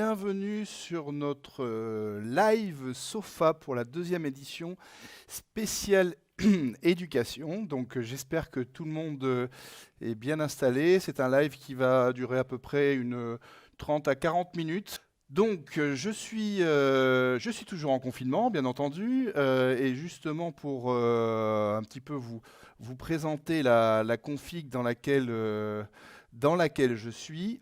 bienvenue sur notre live Sofa pour la deuxième édition spéciale éducation. Donc j'espère que tout le monde est bien installé. C'est un live qui va durer à peu près une 30 à 40 minutes. Donc je suis toujours en confinement, bien entendu, et justement pour un petit peu vous présenter la config dans laquelle je suis.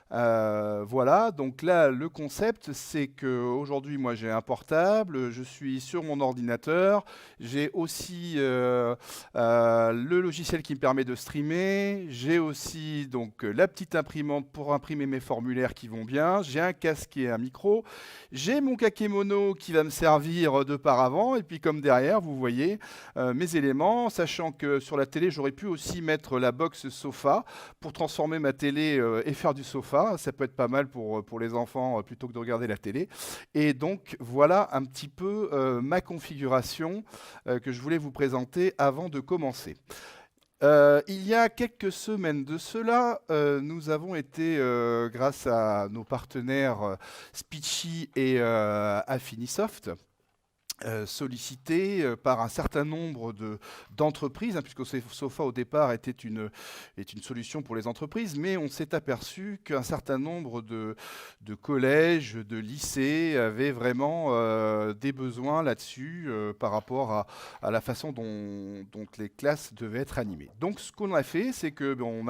Voilà, donc là le concept c'est que aujourd'hui moi j'ai un portable, je suis sur mon ordinateur, j'ai aussi le logiciel qui me permet de streamer, j'ai aussi donc la petite imprimante pour imprimer mes formulaires qui vont bien, j'ai un casque et un micro, j'ai mon kakémono qui va me servir de paravent et puis comme derrière vous voyez mes éléments, sachant que sur la télé j'aurais pu aussi mettre la box sofa pour transformer ma télé et faire du sofa. Ça peut être pas mal pour les enfants plutôt que de regarder la télé. Et donc voilà un petit peu ma configuration que je voulais vous présenter avant de commencer. Il y a quelques semaines de cela, nous avons été, grâce à nos partenaires Speechy et Affinisoft, sollicité par un certain nombre d'entreprises, puisque Sofa au départ est une solution pour les entreprises, mais on s'est aperçu qu'un certain nombre de collèges, de lycées avaient vraiment des besoins là-dessus par rapport à la façon dont les classes devaient être animées. Donc ce qu'on a fait, c'est que on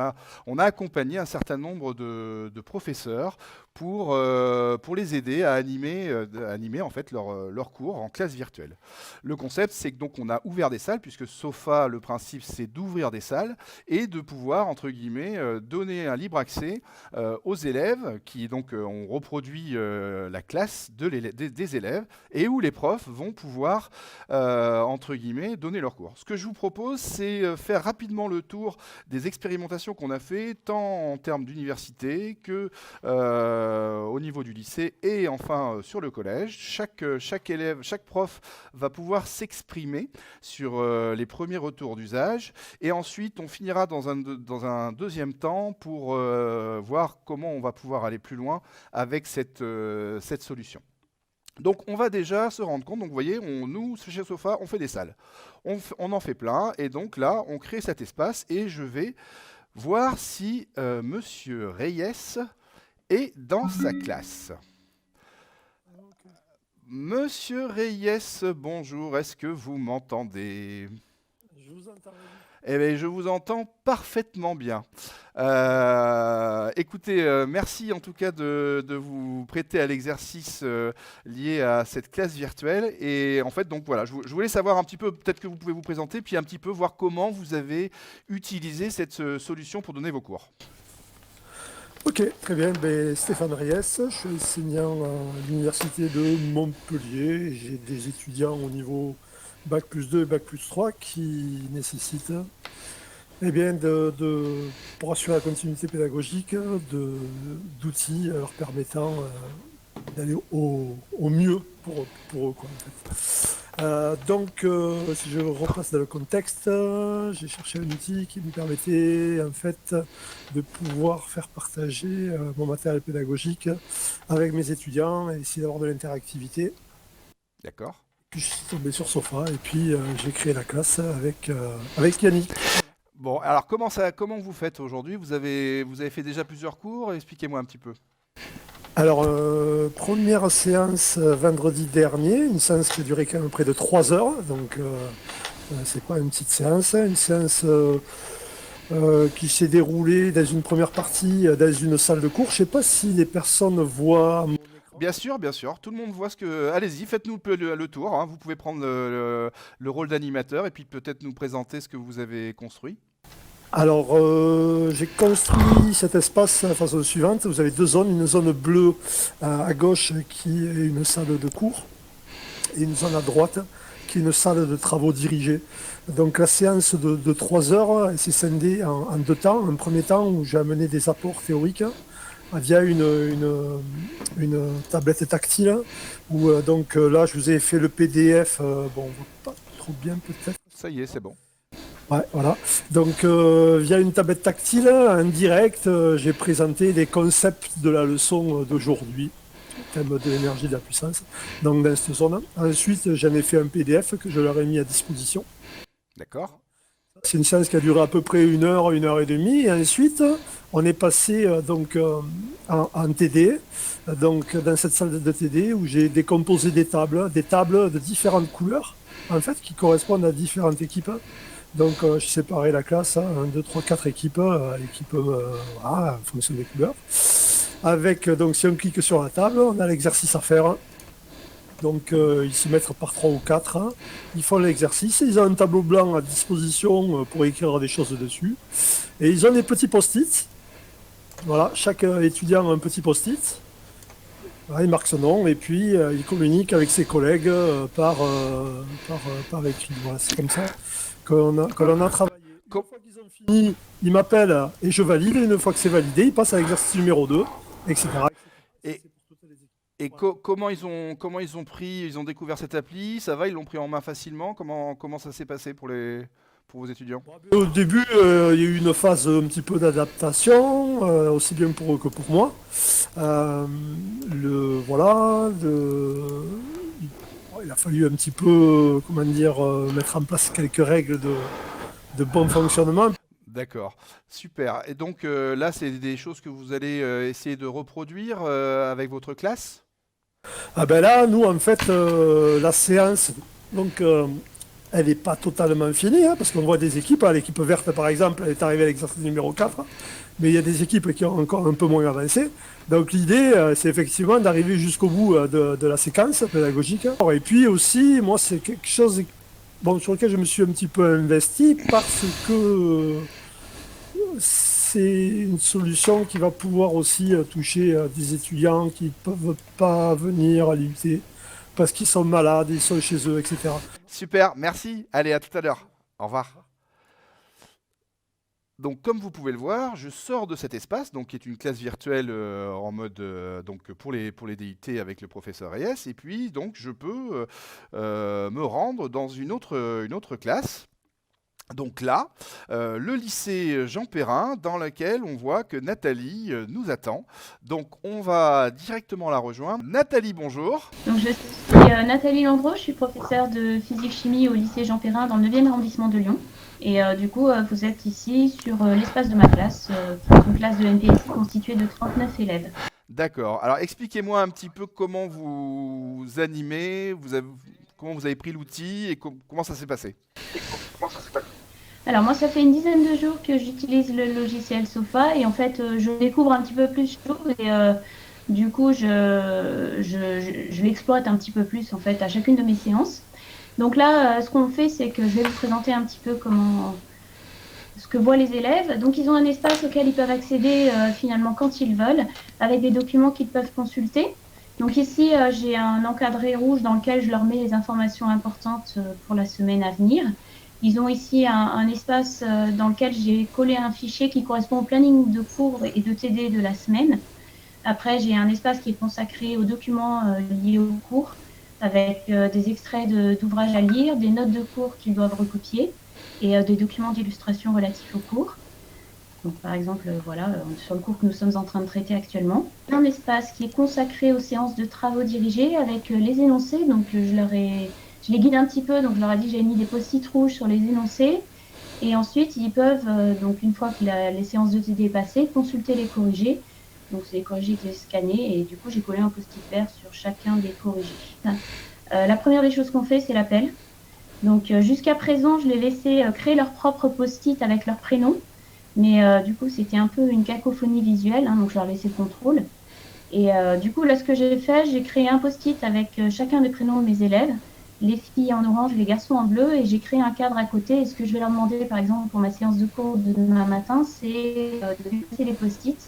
a accompagné un certain nombre de professeurs pour les aider à animer en fait leur cours en classe virtuelle. Le concept, c'est que donc on a ouvert des salles, puisque Sofa, le principe, c'est d'ouvrir des salles et de pouvoir, entre guillemets, donner un libre accès aux élèves qui donc ont reproduit la classe des élèves et où les profs vont pouvoir, entre guillemets, donner leur cours. Ce que je vous propose, c'est faire rapidement le tour des expérimentations qu'on a fait, tant en termes d'université que au niveau du lycée et enfin sur le collège. Chaque élève, chaque prof va pouvoir s'exprimer sur les premiers retours d'usage et ensuite on finira dans un deuxième temps pour voir comment on va pouvoir aller plus loin avec cette solution. Donc on va déjà se rendre compte, donc vous voyez, nous chez Sofa on fait des salles, on en fait plein et donc là on crée cet espace et je vais voir si Monsieur Reyes est dans sa classe. Monsieur Reyes, bonjour, est-ce que vous m'entendez? Je vous entends. Eh bien, je vous entends parfaitement bien. Écoutez, merci en tout cas de vous prêter à l'exercice lié à cette classe virtuelle. Et en fait, donc voilà, je voulais savoir un petit peu, peut-être que vous pouvez vous présenter, puis un petit peu voir comment vous avez utilisé cette solution pour donner vos cours. Ok, très bien. Stéphane Reyes, je suis enseignant à l'université de Montpellier. J'ai des étudiants au niveau Bac+2 et Bac+3 qui nécessitent, pour assurer la continuité pédagogique, d'outils leur permettant d'aller au mieux pour eux, quoi, en fait. Si je repasse dans le contexte, j'ai cherché un outil qui me permettait en fait de pouvoir faire partager mon matériel pédagogique avec mes étudiants et essayer d'avoir de l'interactivité. D'accord. Puis je suis tombé sur Sofa et puis j'ai créé la classe avec Yannick. Bon, alors comment vous faites aujourd'hui? Vous avez fait déjà plusieurs cours? Expliquez-moi un petit peu. Alors, première séance vendredi dernier, une séance qui a duré quand même près de 3 heures, donc c'est pas une petite séance, une séance qui s'est déroulée dans une première partie dans une salle de cours. Je sais pas si les personnes voient mon écran. Bien sûr, tout le monde voit ce que... Allez-y, faites-nous le tour, hein. Vous pouvez prendre le rôle d'animateur et puis peut-être nous présenter ce que vous avez construit. Alors, j'ai construit cet espace de la façon suivante. Vous avez deux zones, une zone bleue à gauche qui est une salle de cours et une zone à droite qui est une salle de travaux dirigés. Donc la séance de 3 heures s'est scindée en deux temps. Un premier temps où j'ai amené des apports théoriques via une tablette tactile où là je vous ai fait le PDF, bon on voit pas trop bien peut-être. Ça y est, c'est bon. Ouais, voilà. Donc, via une tablette tactile, en direct, j'ai présenté les concepts de la leçon d'aujourd'hui, thème de l'énergie et de la puissance, donc dans cette zone. Ensuite, j'en ai fait un PDF que je leur ai mis à disposition. D'accord. C'est une séance qui a duré à peu près une heure et demie. Et ensuite, on est passé en TD, donc dans cette salle de TD où j'ai décomposé des tables de différentes couleurs, en fait, qui correspondent à différentes équipes. Donc, j'ai séparé la classe, hein, 1, 2, 3, 4 équipes, voilà, en fonction des couleurs. Avec, donc, si on clique sur la table, on a l'exercice à faire. Donc, ils se mettent par 3 ou 4, hein. Ils font l'exercice. Ils ont un tableau blanc à disposition pour écrire des choses dessus. Et ils ont des petits post-it. Voilà, chaque étudiant a un petit post-it. Voilà, il marque son nom et puis il communique avec ses collègues par écrit. Voilà, c'est comme ça que l'on a travaillé. Une Co- fois qu'ils ont fini, ils m'appellent et je valide. Une fois que c'est validé, ils passent à l'exercice numéro 2, etc. Ça, et c'est pour toutes les équipes. et Voilà. comment ils ont pris, ils ont découvert cette appli? Ça va, ils l'ont pris en main facilement? Comment ça s'est passé pour vos étudiants? Au début, il y a eu une phase un petit peu d'adaptation, aussi bien pour eux que pour moi. Euh, voilà, il a fallu un petit peu, comment dire, mettre en place quelques règles de bon fonctionnement. D'accord, super. Et donc là, c'est des choses que vous allez essayer de reproduire avec votre classe? Ah ben là, nous, en fait, la séance, donc, elle n'est pas totalement finie, hein, parce qu'on voit des équipes. Hein, l'équipe verte, par exemple, elle est arrivée à l'exercice numéro 4, mais il y a des équipes qui ont encore un peu moins avancé. Donc l'idée, c'est effectivement d'arriver jusqu'au bout de la séquence pédagogique. Et puis aussi, moi, c'est quelque chose bon, sur lequel je me suis un petit peu investi parce que c'est une solution qui va pouvoir aussi toucher des étudiants qui ne peuvent pas venir à l'UT parce qu'ils sont malades, ils sont chez eux, etc. Super, merci. Allez, à tout à l'heure. Au revoir. Donc, comme vous pouvez le voir, je sors de cet espace, donc qui est une classe virtuelle en mode donc pour les DUT avec le professeur ES, et puis donc je peux me rendre dans une autre classe. Donc là, le lycée Jean Perrin, dans lequel on voit que Nathalie nous attend. Donc on va directement la rejoindre. Nathalie, bonjour. Donc, je suis Nathalie Landreau, je suis professeure de physique-chimie au lycée Jean Perrin dans le 9e arrondissement de Lyon. Et du coup, vous êtes ici sur l'espace de ma classe, qui est une classe de NPSI constituée de 39 élèves. D'accord. Alors expliquez-moi un petit peu comment vous animez, comment vous avez pris l'outil et comment ça s'est passé. Alors moi, ça fait une dizaine de jours que j'utilise le logiciel Sofa et en fait, je découvre un petit peu plus chaud et du coup, je l'exploite un petit peu plus en fait à chacune de mes séances. Donc là, ce qu'on fait, c'est que je vais vous présenter un petit peu ce que voient les élèves. Donc ils ont un espace auquel ils peuvent accéder finalement quand ils veulent, avec des documents qu'ils peuvent consulter. Donc ici, j'ai un encadré rouge dans lequel je leur mets les informations importantes pour la semaine à venir. Ils ont ici un espace dans lequel j'ai collé un fichier qui correspond au planning de cours et de TD de la semaine. Après, j'ai un espace qui est consacré aux documents liés au cours, avec des extraits d'ouvrages à lire, des notes de cours qu'ils doivent recopier et des documents d'illustration relatifs au cours. Donc, par exemple, voilà, sur le cours que nous sommes en train de traiter actuellement. Un espace qui est consacré aux séances de travaux dirigés avec les énoncés. Donc, je les guide un petit peu. Donc, je leur ai dit que j'avais mis des post-it rouges sur les énoncés. Et ensuite, ils peuvent, donc une fois que les séances de TD est passées, consulter les corrigés. Donc, c'est les corrigés qui sont scannés. Et du coup, j'ai collé un post-it vert sur chacun des corrigés. La première des choses qu'on fait, c'est l'appel. Donc, jusqu'à présent, je les laissais créer leur propre post-it avec leur prénom. Mais du coup, c'était un peu une cacophonie visuelle, hein, donc je leur laissais le contrôle. Et du coup, là, ce que j'ai fait, j'ai créé un post-it avec chacun des prénoms de mes élèves, les filles en orange, les garçons en bleu, et j'ai créé un cadre à côté. Et ce que je vais leur demander, par exemple, pour ma séance de cours de demain matin, c'est de déplacer les post-it,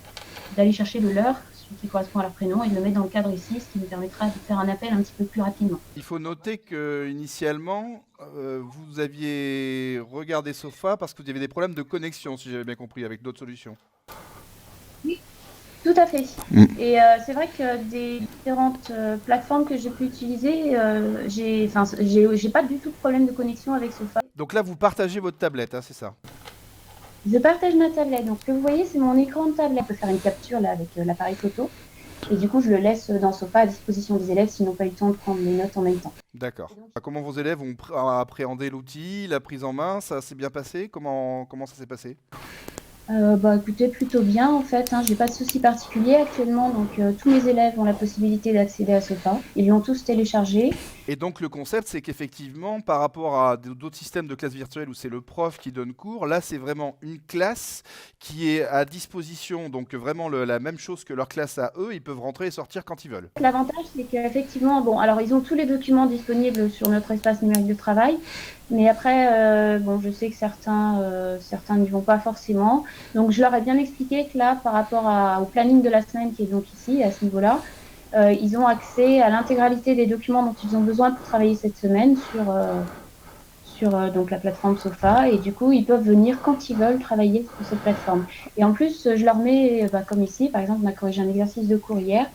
d'aller chercher le leur, celui qui correspond à leur prénom, et de le mettre dans le cadre ici, ce qui me permettra de faire un appel un petit peu plus rapidement. Il faut noter que initialement, vous aviez regardé Sofa parce que vous aviez des problèmes de connexion, si j'avais bien compris, avec d'autres solutions. Oui, Tout à fait. Mm. Et c'est vrai que des différentes plateformes que j'ai pu utiliser, j'ai pas du tout de problème de connexion avec Sofa. Donc là, vous partagez votre tablette, hein, c'est ça? Je partage ma tablette. Donc, ce que vous voyez, c'est mon écran de tablette. Je peux faire une capture là avec l'appareil photo. Et du coup, je le laisse dans Sofa à disposition des élèves s'ils n'ont pas eu le temps de prendre les notes en même temps. D'accord. Comment vos élèves ont appréhendé l'outil, la prise en main? Ça s'est bien passé? Comment ça s'est passé? Écoutez, plutôt bien en fait, hein. J'ai pas de souci particulier actuellement, donc tous mes élèves ont la possibilité d'accéder à Sofa. Ils l'ont tous téléchargé. Et donc le concept, c'est qu'effectivement, par rapport à d'autres systèmes de classe virtuelle où c'est le prof qui donne cours, là c'est vraiment une classe qui est à disposition, donc vraiment la même chose que leur classe à eux, ils peuvent rentrer et sortir quand ils veulent. L'avantage, c'est qu'effectivement, bon, alors ils ont tous les documents disponibles sur notre espace numérique de travail, mais après, je sais que certains n'y vont pas forcément. Donc je leur ai bien expliqué que là, par rapport au planning de la semaine qui est donc ici, à ce niveau-là, ils ont accès à l'intégralité des documents dont ils ont besoin pour travailler cette semaine sur donc la plateforme Sofa, et du coup ils peuvent venir quand ils veulent travailler sur cette plateforme. Et en plus je leur mets, comme ici par exemple on a corrigé un exercice de cours hier,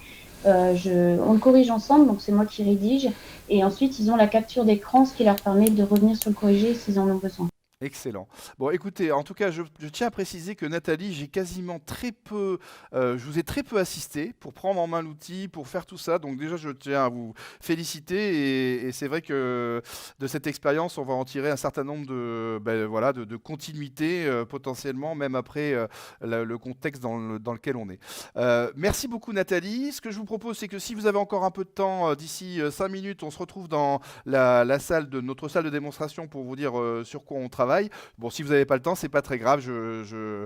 on le corrige ensemble, donc c'est moi qui rédige, et ensuite ils ont la capture d'écran, ce qui leur permet de revenir sur le corrigé s'ils en ont besoin. Excellent. Bon, écoutez, en tout cas, je tiens à préciser que Nathalie, j'ai quasiment très peu, je vous ai très peu assisté pour prendre en main l'outil, pour faire tout ça. Donc déjà, je tiens à vous féliciter et c'est vrai que de cette expérience, on va en tirer un certain nombre de continuités potentiellement, même après le contexte dans lequel on est. Merci beaucoup, Nathalie. Ce que je vous propose, c'est que si vous avez encore un peu de temps, d'ici 5 minutes, on se retrouve dans notre salle de démonstration pour vous dire sur quoi on travaille. Bon, si vous n'avez pas le temps, c'est pas très grave, je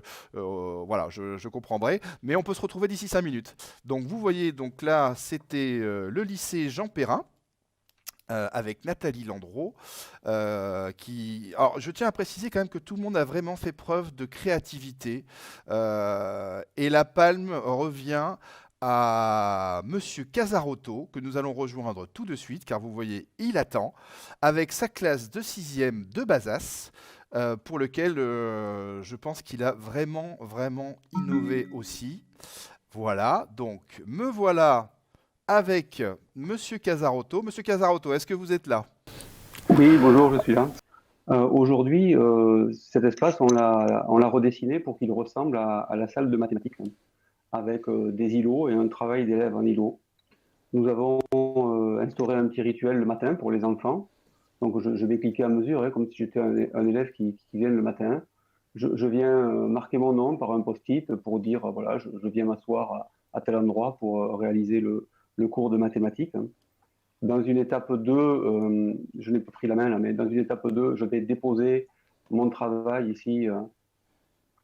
comprendrai. Mais on peut se retrouver d'ici 5 minutes. Donc vous voyez, donc là, c'était le lycée Jean Perrin. Avec Nathalie Landreau, Alors, je tiens à préciser quand même que tout le monde a vraiment fait preuve de créativité. Et la palme revient à Monsieur Casarotto, que nous allons rejoindre tout de suite, car vous voyez, il attend, avec sa classe de 6e de Bazas, pour lequel je pense qu'il a vraiment, vraiment innové aussi. Voilà, donc me voilà avec Monsieur Casarotto. Monsieur Casarotto, est-ce que vous êtes là? Oui, bonjour, je suis là. Aujourd'hui, cet espace, on l'a redessiné pour qu'il ressemble à la salle de mathématiques, hein, avec des îlots et un travail d'élèves en îlot. Nous avons instauré un petit rituel le matin pour les enfants. Donc, je vais cliquer à mesure, hein, comme si j'étais un élève qui vient le matin. Je viens marquer mon nom par un post-it pour dire, voilà, je viens m'asseoir à tel endroit pour réaliser le cours de mathématiques. Dans une étape 2, je n'ai pas pris la main là, mais dans une étape 2, je vais déposer mon travail ici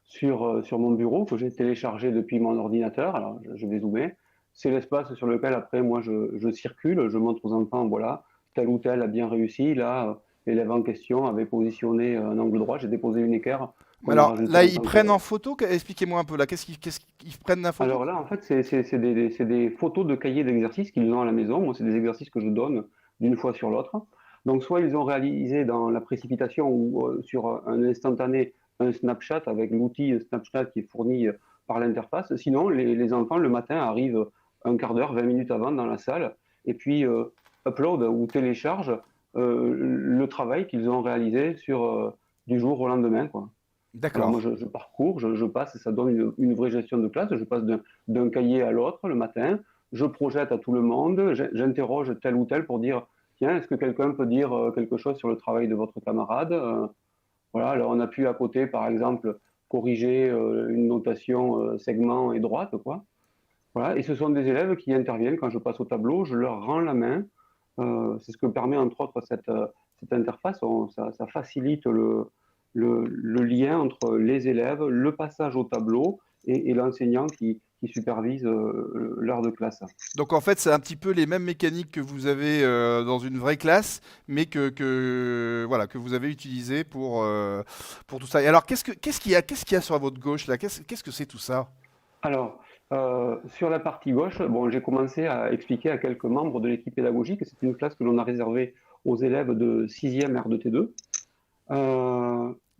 sur mon bureau que j'ai téléchargé depuis mon ordinateur. Alors, je vais zoomer. C'est l'espace sur lequel après, moi, je circule, je montre aux enfants, voilà, tel ou tel a bien réussi. Là, l'élève en question avait positionné un angle droit, j'ai déposé une équerre. Alors là, ils prennent en photo, expliquez-moi un peu là, qu'est-ce qu'ils prennent en photo? Alors là, en fait, c'est des photos de cahiers d'exercices qu'ils ont à la maison. Moi, c'est des exercices que je donne d'une fois sur l'autre. Donc, soit ils ont réalisé dans la précipitation ou sur un instantané un Snapchat avec l'outil Snapchat qui est fourni par l'interface. Sinon, les enfants, le matin, arrivent un quart d'heure, 20 minutes avant dans la salle et puis upload ou téléchargent le travail qu'ils ont réalisé du jour au lendemain, quoi. Alors D'accord. moi, je parcours, je passe, et ça donne une vraie gestion de classe. Je passe d'un cahier à l'autre le matin, je projette à tout le monde, j'interroge tel ou tel pour dire, tiens, est-ce que quelqu'un peut dire quelque chose sur le travail de votre camarade? Voilà, alors on a pu à côté, par exemple, corriger une notation segment et droite, quoi. Voilà, et ce sont des élèves qui interviennent quand je passe au tableau, je leur rends la main. C'est ce que permet entre autres cette interface. Ça facilite le lien entre les élèves, le passage au tableau et l'enseignant qui supervise l'heure de classe. Donc en fait, c'est un petit peu les mêmes mécaniques que vous avez dans une vraie classe, mais que vous avez utilisées pour tout ça. Et alors, qu'est-ce qu'il y a sur votre gauche là? Qu'est-ce que c'est tout ça? Alors, sur la partie gauche, bon, j'ai commencé à expliquer à quelques membres de l'équipe pédagogique que c'est une classe que l'on a réservée aux élèves de 6e R2T2.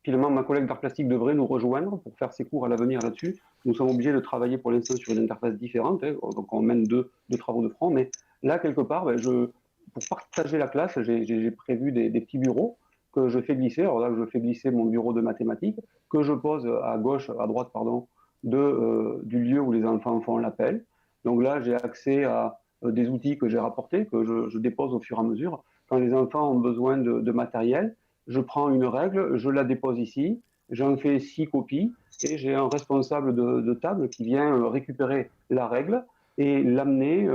finalement, ma collègue d'art plastique devrait nous rejoindre pour faire ses cours à l'avenir là-dessus. Nous sommes obligés de travailler pour l'instant sur une interface différente, hein, donc on mène deux travaux de front, mais là, quelque part, pour partager la classe, j'ai prévu des petits bureaux que je fais glisser. Alors là, je fais glisser mon bureau de mathématiques, que je pose à droite, pardon, du lieu où les enfants font l'appel. Donc là, j'ai accès à des outils que j'ai rapportés, que je dépose au fur et à mesure. Quand les enfants ont besoin de matériel, je prends une règle, je la dépose ici, j'en fais 6 copies, et j'ai un responsable de table qui vient récupérer la règle et l'amener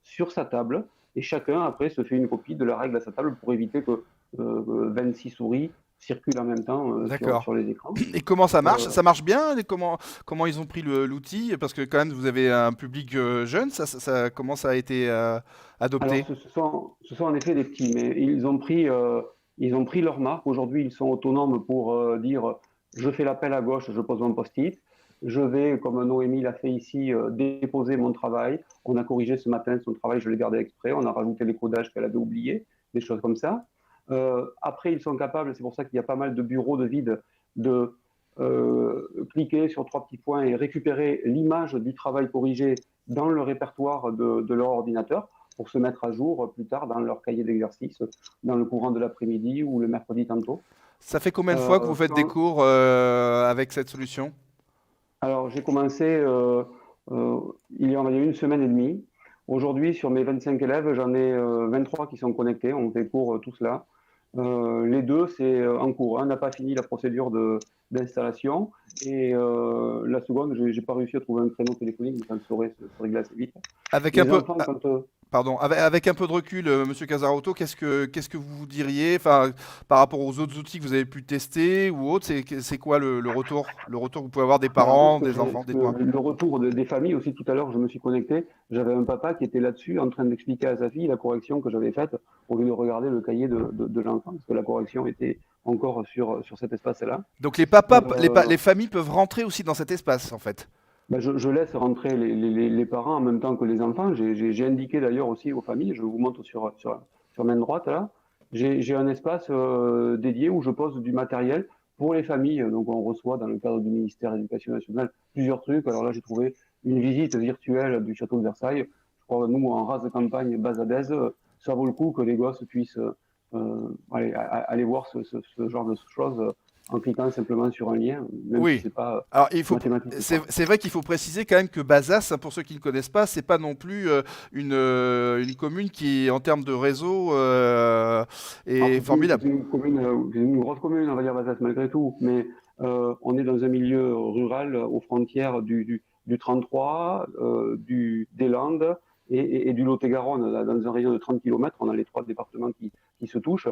sur sa table. Et chacun, après, se fait une copie de la règle à sa table pour éviter que 26 souris circulent en même temps sur les écrans. Et comment ça marche? Ça marche bien? Comment ils ont pris l'outil? Parce que quand même, vous avez un public jeune. Comment ça a été adopté? Alors, ce sont en effet des petits, mais ils ont pris leur marque. Aujourd'hui, ils sont autonomes pour dire je fais l'appel à gauche, je pose mon post-it. Je vais, comme Noémie l'a fait ici, déposer mon travail. On a corrigé ce matin son travail, je l'ai gardé exprès. On a rajouté les codages qu'elle avait oubliés, des choses comme ça. Après, ils sont capables, c'est pour ça qu'il y a pas mal de bureaux de vide, de cliquer sur 3 petits points et récupérer l'image du travail corrigé dans le répertoire de leur ordinateur pour se mettre à jour plus tard dans leur cahier d'exercice, dans le courant de l'après-midi ou le mercredi tantôt. Ça fait combien de fois que vous faites des cours avec cette solution? Alors, j'ai commencé il y a 1 semaine et demie. Aujourd'hui, sur mes 25 élèves, j'en ai 23 qui sont connectés. On fait cours tous là. Les deux, c'est en cours. Un n'a pas fini la procédure d'installation et la seconde, j'ai pas réussi à trouver un créneau téléphonique, mais ça saurait se régler assez vite. Avec un peu, pardon, avec un peu de recul, Monsieur Casarotto, qu'est-ce que vous diriez, enfin, par rapport aux autres outils que vous avez pu tester ou autres, c'est quoi le retour que vous pouvez avoir des parents, des enfants, le retour des familles aussi. Tout à l'heure, je me suis connecté. J'avais un papa qui était là-dessus en train d'expliquer à sa fille la correction que j'avais faite au lieu de regarder le cahier de l'enfant, parce que la correction était encore sur cet espace-là. Donc les familles peuvent rentrer aussi dans cet espace, en fait. Je laisse rentrer les parents en même temps que les enfants. J'ai indiqué d'ailleurs aussi aux familles, je vous montre sur main droite là, j'ai un espace dédié où je pose du matériel pour les familles. Donc on reçoit dans le cadre du ministère de l'Éducation nationale plusieurs trucs. Alors là, j'ai trouvé une visite virtuelle du château de Versailles. Je crois que nous, en race de campagne basadaise, ça vaut le coup que les gosses puissent aller voir ce genre de choses en cliquant simplement sur un lien, même oui. si c'est pas alors, c'est vrai qu'il faut préciser quand même que Bazas, pour ceux qui ne connaissent pas, c'est pas non plus une commune qui, en termes de réseau, est formidable. C'est une grosse commune, on va dire Bazas malgré tout, mais on est dans un milieu rural aux frontières du 33, des Landes et du Lot-et-Garonne, dans un rayon de 30 km. On a les 3 départements qui se touchent.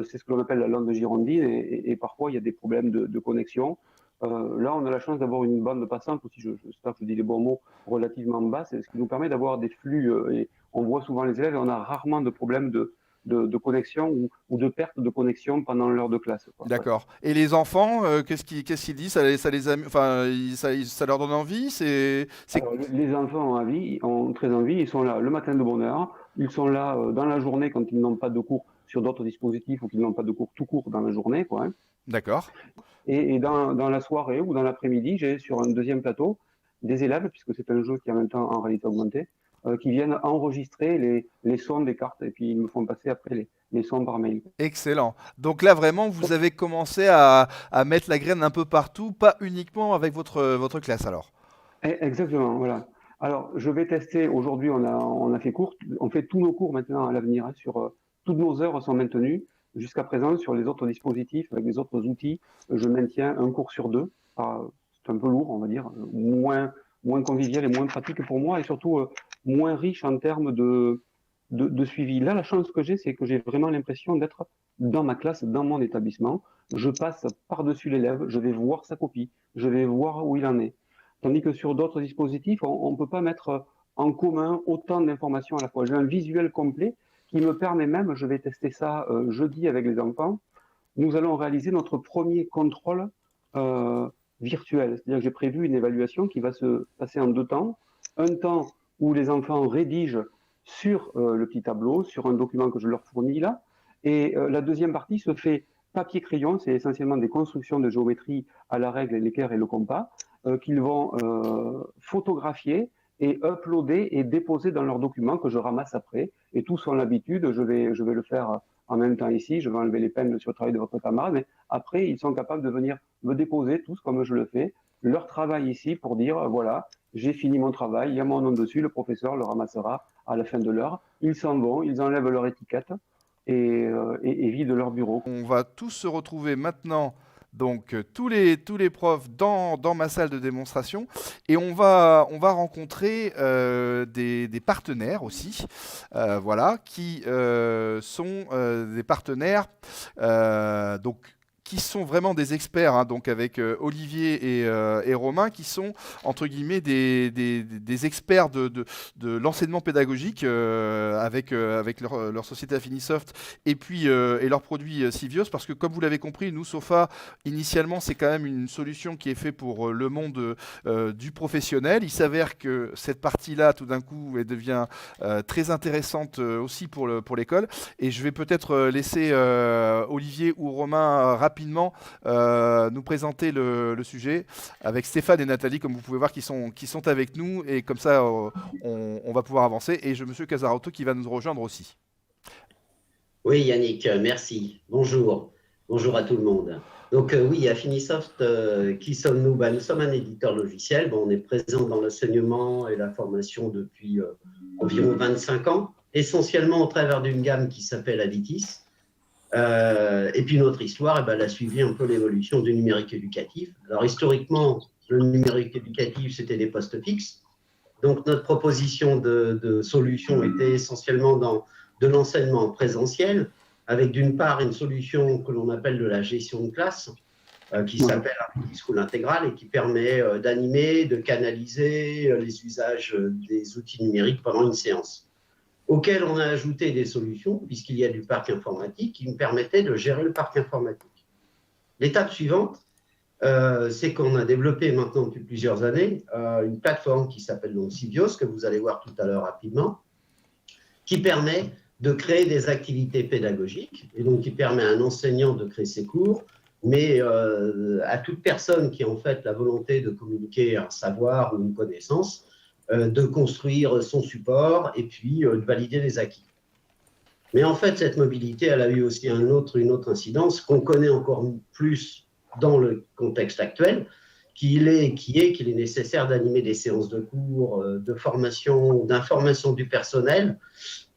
C'est ce que l'on appelle la lande girondine et parfois il y a des problèmes de connexion. Là, on a la chance d'avoir une bande passante aussi, j'espère que je dis les bons mots, relativement basse, ce qui nous permet d'avoir des flux. Et on voit souvent les élèves et on a rarement de problèmes de connexion ou de perte de connexion pendant l'heure de classe. D'accord. Et les enfants, qu'est-ce qu'ils disent? Ça leur donne envie? Alors, les enfants ont très envie, ils sont là le matin de bonne heure, ils sont là dans la journée quand ils n'ont pas de cours sur d'autres dispositifs ou qu'ils n'ont pas de cours tout court dans la journée. D'accord. Et dans la soirée ou dans l'après-midi, j'ai sur un deuxième plateau des élèves, puisque c'est un jeu qui est en même temps en réalité augmentée, qui viennent enregistrer les sons des cartes et puis ils me font passer après les sons par mail. Excellent. Donc là, vraiment, vous avez commencé à mettre la graine un peu partout, pas uniquement avec votre classe alors. Exactement, voilà. Alors, je vais tester, aujourd'hui on a fait cours, on fait tous nos cours maintenant à l'avenir, toutes nos heures sont maintenues. Jusqu'à présent, sur les autres dispositifs, avec les autres outils, je maintiens un cours sur 2. C'est un peu lourd, on va dire, moins convivial et moins pratique pour moi, et surtout moins riche en termes de suivi. Là, la chance que j'ai, c'est que j'ai vraiment l'impression d'être dans ma classe, dans mon établissement. Je passe par-dessus l'élève, je vais voir sa copie, je vais voir où il en est. Tandis que sur d'autres dispositifs, on ne peut pas mettre en commun autant d'informations à la fois. J'ai un visuel complet qui me permet même, je vais tester ça jeudi avec les enfants, nous allons réaliser notre premier contrôle virtuel. C'est-à-dire que j'ai prévu une évaluation qui va se passer en 2 temps. Un temps où les enfants rédigent sur le petit tableau, sur un document que je leur fournis là, et la deuxième partie se fait papier-crayon, c'est essentiellement des constructions de géométrie à la règle, l'équerre et le compas, qu'ils vont photographier et uploader et déposer dans leurs documents que je ramasse après. Et tous ont l'habitude, je vais le faire en même temps ici, je vais enlever les peines sur le travail de votre camarade, mais après, ils sont capables de venir me déposer, tous comme je le fais, leur travail ici pour dire, voilà, j'ai fini mon travail, il y a mon nom dessus, le professeur le ramassera à la fin de l'heure. Ils s'en vont, ils enlèvent leur étiquette et vident leur bureau. On va tous se retrouver maintenant, donc tous les profs dans ma salle de démonstration, et on va rencontrer des partenaires aussi, voilà, qui sont des partenaires, donc qui sont vraiment des experts, hein, donc avec Olivier et Romain, qui sont entre guillemets des experts de l'enseignement pédagogique avec leur société Affinisoft et puis et leurs produits Civios, parce que comme vous l'avez compris, nous Sofa initialement c'est quand même une solution qui est faite pour le monde du professionnel. Il s'avère que cette partie-là tout d'un coup elle devient très intéressante aussi pour l'école, et je vais peut-être laisser Olivier ou Romain rapidement nous présenter le sujet avec Stéphane et Nathalie, comme vous pouvez voir, qui sont avec nous, et comme ça on va pouvoir avancer, et j'ai Monsieur Casarotto qui va nous rejoindre aussi. Oui Yannick, merci. Bonjour à tout le monde. Donc oui, Affinisoft, qui sommes-nous? Nous sommes un éditeur logiciel. On est présent dans l'enseignement et la formation depuis environ 25 ans, essentiellement au travers d'une gamme qui s'appelle Aditis. Et puis notre histoire, elle a suivi un peu l'évolution du numérique éducatif. Alors historiquement, le numérique éducatif, c'était des postes fixes. Donc notre proposition de solution était essentiellement dans de l'enseignement présentiel, avec d'une part une solution que l'on appelle de la gestion de classe, qui s'appelle School Intégral, et qui permet d'animer, de canaliser les usages des outils numériques pendant une séance, auquel on a ajouté des solutions, puisqu'il y a du parc informatique, qui me permettait de gérer le parc informatique. L'étape suivante, c'est qu'on a développé maintenant depuis plusieurs années une plateforme qui s'appelle donc Civios, que vous allez voir tout à l'heure rapidement, qui permet de créer des activités pédagogiques, et donc qui permet à un enseignant de créer ses cours, mais à toute personne qui a en fait la volonté de communiquer un savoir ou une connaissance, de construire son support et puis de valider les acquis. Mais en fait, cette mobilité, elle a eu aussi une autre incidence qu'on connaît encore plus dans le contexte actuel, qu'il est nécessaire d'animer des séances de cours, de formation, d'information du personnel,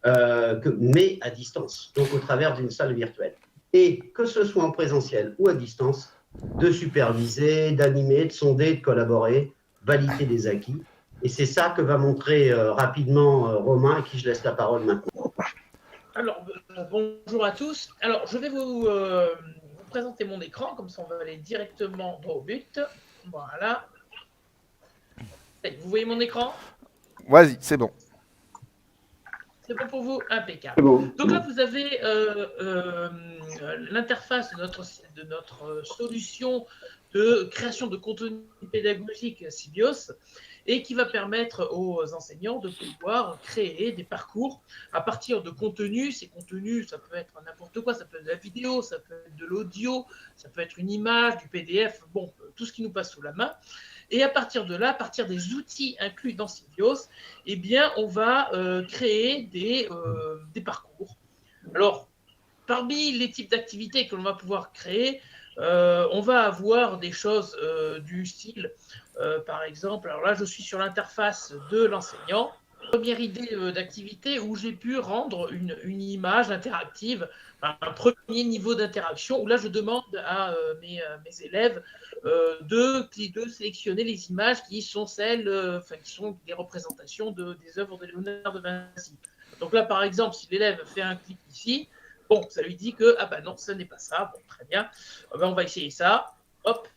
mais à distance, donc au travers d'une salle virtuelle. Et que ce soit en présentiel ou à distance, de superviser, d'animer, de sonder, de collaborer, valider des acquis. Et c'est ça que va montrer rapidement Romain, à qui je laisse la parole maintenant. Alors, bonjour à tous. Alors, je vais vous présenter mon écran, comme ça on va aller directement droit au but. Voilà. Vous voyez mon écran? Vas-y, c'est bon. C'est bon pour vous? Impeccable. Bon. Donc là, vous avez l'interface de notre solution de création de contenu pédagogique Civios, et qui va permettre aux enseignants de pouvoir créer des parcours à partir de contenus. Ces contenus, ça peut être n'importe quoi, ça peut être de la vidéo, ça peut être de l'audio, ça peut être une image, du PDF, bon, tout ce qui nous passe sous la main. Et à partir de là, à partir des outils inclus dans Civios, eh bien, on va créer des parcours. Alors, parmi les types d'activités que l'on va pouvoir créer, on va avoir des choses du style, par exemple, alors là je suis sur l'interface de l'enseignant, première idée d'activité où j'ai pu rendre une image interactive, un premier niveau d'interaction où là je demande à mes élèves de sélectionner les images qui sont qui sont des représentations des œuvres de Léonard de Vinci. Donc là par exemple, si l'élève fait un clic ici, bon, ça lui dit que, ah ben non, ce n'est pas ça. Bon, très bien. Ben, on va essayer ça. Hop.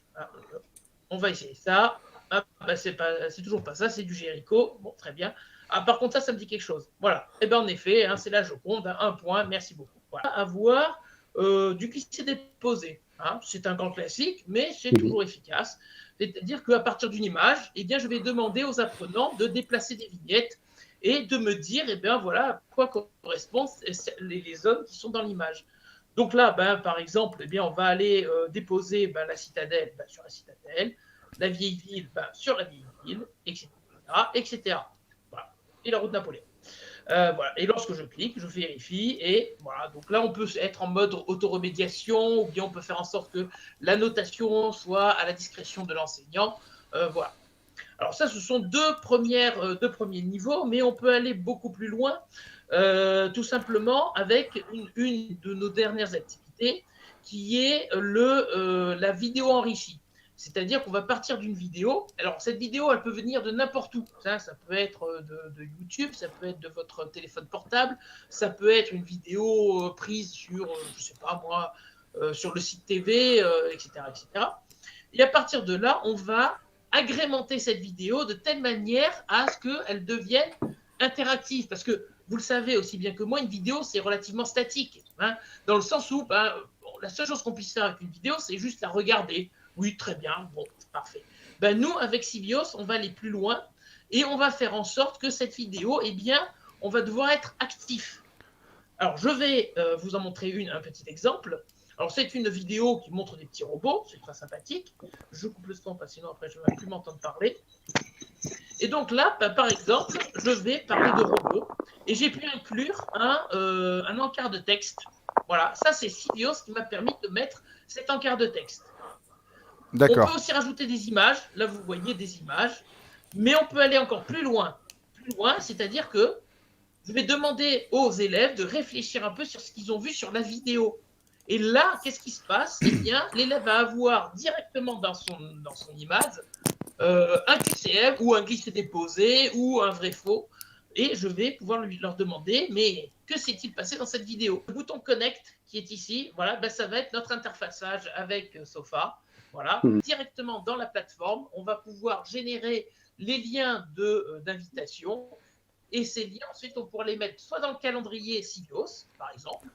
On va essayer ça. Ah, ben, c'est toujours pas ça, c'est du Jéricho. Bon, très bien. Ah, par contre, ça me dit quelque chose. Voilà. Et bien, en effet, hein, c'est la Joconde. Un point. Merci beaucoup. Voilà. Avoir du glisser-déposer. Hein. C'est un grand classique, mais c'est toujours efficace. C'est-à-dire qu'à partir d'une image, eh bien, je vais demander aux apprenants de déplacer des vignettes et de me dire, eh bien, voilà, à quoi correspondent les zones qui sont dans l'image. Donc là, par exemple, eh bien, on va aller déposer la citadelle sur la citadelle, la vieille ville sur la vieille ville, etc. etc. Voilà. Et la route Napoléon. Voilà. Et lorsque je clique, je vérifie et voilà. Donc là, on peut être en mode autoremédiation ou bien on peut faire en sorte que la notation soit à la discrétion de l'enseignant. Voilà. Alors ça, ce sont deux premiers niveaux, mais on peut aller beaucoup plus loin, tout simplement avec une de nos dernières activités qui est la vidéo enrichie. C'est-à-dire qu'on va partir d'une vidéo. Alors, cette vidéo, elle peut venir de n'importe où. Ça peut être de YouTube, ça peut être de votre téléphone portable, ça peut être une vidéo prise sur, je ne sais pas moi, sur le site TV, etc., etc. Et à partir de là, on va agrémenter cette vidéo de telle manière à ce qu'elle devienne interactive. Parce que, vous le savez aussi bien que moi, une vidéo, c'est relativement statique. Dans le sens où la seule chose qu'on puisse faire avec une vidéo, c'est juste la regarder. Oui, très bien, bon, c'est parfait. Nous, avec Sibios, on va aller plus loin et on va faire en sorte que cette vidéo, eh bien, on va devoir être actif. Alors, je vais vous en montrer un petit exemple. Alors, c'est une vidéo qui montre des petits robots, c'est très sympathique. Je coupe le son, parce que sinon, après, je ne vais plus m'entendre parler. Et donc là, par exemple, je vais parler de robots et j'ai pu inclure un encart de texte. Voilà, ça, c'est Sibios qui m'a permis de mettre cet encart de texte. On peut aussi rajouter des images. Là, vous voyez des images. Mais on peut aller encore plus loin. Plus loin, c'est-à-dire que je vais demander aux élèves de réfléchir un peu sur ce qu'ils ont vu sur la vidéo. Et là, qu'est-ce qui se passe? Eh bien, l'élève va avoir directement dans son image un QCM ou un glissé-déposé ou un vrai-faux. Et je vais pouvoir leur demander, mais que s'est-il passé dans cette vidéo? Le bouton Connect qui est ici, voilà, ça va être notre interfaçage avec Sofa. Voilà, directement dans la plateforme, on va pouvoir générer les liens d'invitation et ces liens, ensuite, on pourra les mettre soit dans le calendrier Sibios, par exemple,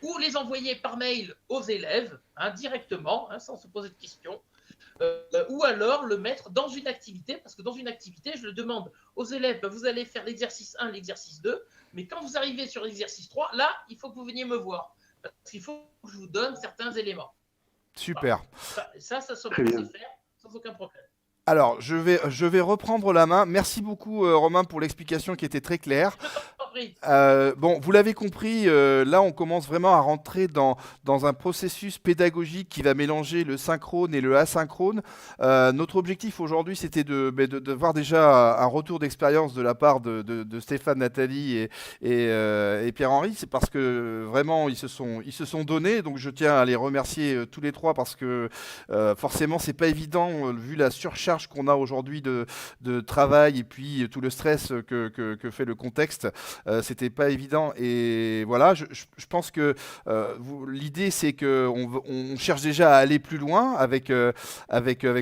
ou les envoyer par mail aux élèves directement, sans se poser de questions, ou alors le mettre dans une activité, parce que dans une activité, je le demande aux élèves, vous allez faire l'exercice 1, l'exercice 2, mais quand vous arrivez sur l'exercice 3, là, il faut que vous veniez me voir, parce qu'il faut que je vous donne certains éléments. Super. Ça se peut faire sans aucun problème. Alors, je vais reprendre la main. Merci beaucoup, Romain, pour l'explication qui était très claire. Bon, vous l'avez compris, là, on commence vraiment à rentrer dans un processus pédagogique qui va mélanger le synchrone et le asynchrone. Notre objectif aujourd'hui, c'était de voir déjà un retour d'expérience de la part de Stéphane, Nathalie et Pierre-Henri. C'est parce que vraiment, ils se sont donnés. Donc, je tiens à les remercier tous les trois parce que forcément, c'est pas évident vu la surcharge qu'on a aujourd'hui de travail et puis tout le stress que fait le contexte. C'était pas évident et voilà, je pense que l'idée c'est qu'on cherche déjà à aller plus loin avec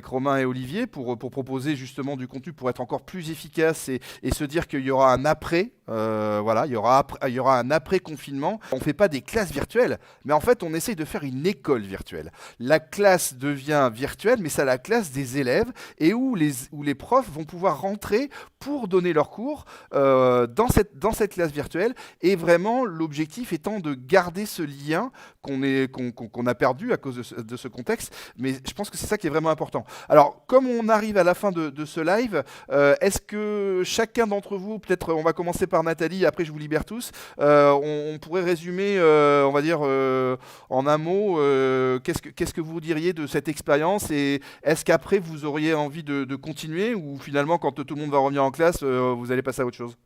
Romain et Olivier pour proposer justement du contenu pour être encore plus efficace et se dire qu'il y aura un après. Voilà, il y aura un après confinement. On fait pas des classes virtuelles, mais en fait on essaye de faire une école virtuelle. La classe devient virtuelle, mais c'est la classe des élèves et où les profs vont pouvoir rentrer pour donner leurs cours dans cette classe virtuelle. Et vraiment, l'objectif étant de garder ce lien qu'on a perdu à cause de ce contexte. Mais je pense que c'est ça qui est vraiment important. Alors, comme on arrive à la fin de ce live, est-ce que chacun d'entre vous, peut-être on va commencer par Nathalie, après je vous libère tous, on pourrait résumer, on va dire, en un mot, qu'est-ce que vous diriez de cette expérience et est-ce qu'après vous auriez envie de continuer ou finalement quand tout le monde va revenir en classe, vous allez passer à autre chose?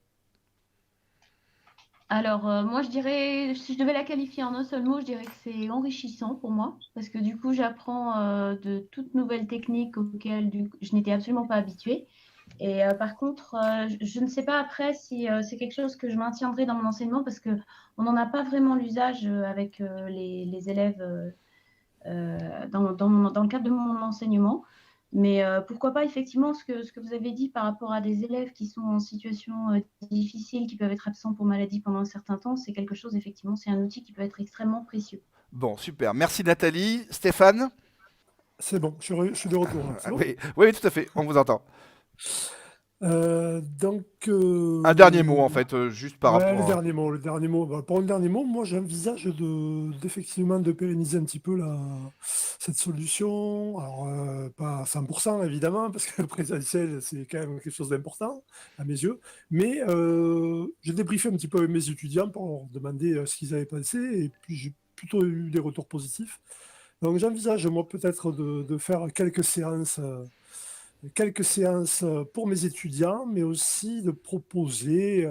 Alors, moi, je dirais, si je devais la qualifier en un seul mot, je dirais que c'est enrichissant pour moi, parce que du coup, j'apprends de toutes nouvelles techniques auxquelles je n'étais absolument pas habituée. Et par contre, je ne sais pas après si c'est quelque chose que je maintiendrai dans mon enseignement, parce qu'on n'en a pas vraiment l'usage avec les élèves dans le cadre de mon enseignement. Mais pourquoi pas, effectivement, ce que vous avez dit par rapport à des élèves qui sont en situation difficile, qui peuvent être absents pour maladie pendant un certain temps, c'est quelque chose, effectivement, c'est un outil qui peut être extrêmement précieux. Bon, super. Merci Nathalie. Stéphane? C'est bon, je suis de retour. Oui, tout à fait, on vous entend. Un dernier mot, en fait, juste par Ouais, rapport à... le dernier mot. Bah, pour le dernier mot, moi j'envisage d'effectivement de pérenniser un petit peu cette solution. Alors, pas à 100% évidemment, parce que le présentiel c'est quand même quelque chose d'important à mes yeux. Mais j'ai débriefé un petit peu avec mes étudiants pour leur demander ce qu'ils avaient pensé, et puis j'ai plutôt eu des retours positifs. Donc j'envisage moi peut-être de faire quelques séances pour mes étudiants, mais aussi de proposer,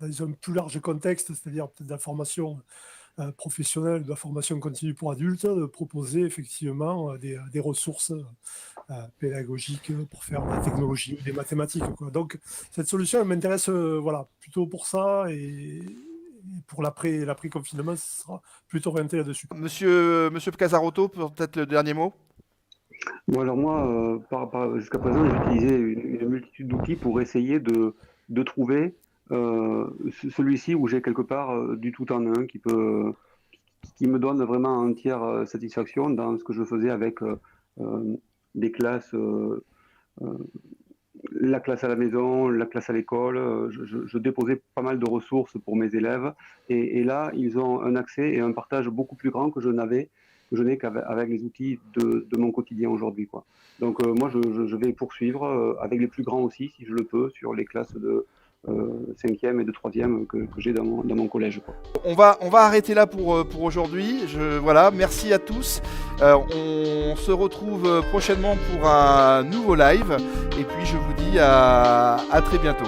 dans un plus large contexte, c'est-à-dire peut-être de la formation professionnelle, de la formation continue pour adultes, de proposer effectivement des ressources pédagogiques pour faire de la technologie ou des mathématiques, quoi. Donc cette solution elle m'intéresse voilà, plutôt pour ça, et pour l'après-confinement, ce sera plutôt orienté là-dessus. Monsieur Casarotto, peut-être le dernier mot? Bon, alors moi, jusqu'à présent, j'ai utilisé une multitude d'outils pour essayer de trouver celui-ci où j'ai quelque part du tout en un qui me donne vraiment entière satisfaction dans ce que je faisais avec des classes, la classe à la maison, la classe à l'école. Je déposais pas mal de ressources pour mes élèves, et là, ils ont un accès et un partage beaucoup plus grand que je n'ai qu'avec les outils de mon quotidien aujourd'hui, quoi. Donc moi, je vais poursuivre avec les plus grands aussi, si je le peux, sur les classes de 5e et de 3e que j'ai dans mon collège, quoi. On va arrêter là pour aujourd'hui. Voilà, merci à tous. On se retrouve prochainement pour un nouveau live. Et puis je vous dis à très bientôt.